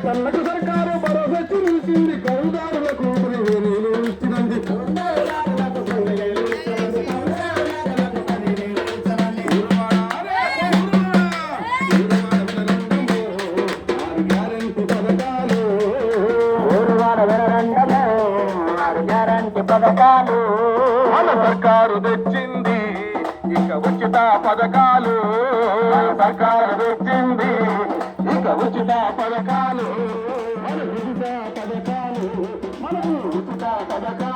కళ్ళకు సర్కారు భరోసా చూసింది కౌదారులకు నేను ఇచ్చినంది పథకాలు మన సర్కారు తెచ్చింది ఇక ఉచిత పథకాలు సర్కారు తెచ్చింది ఇక ఉచిత పథకాలు మన ఉచిత పథకాలు మనకు ఉచిత పథకాలు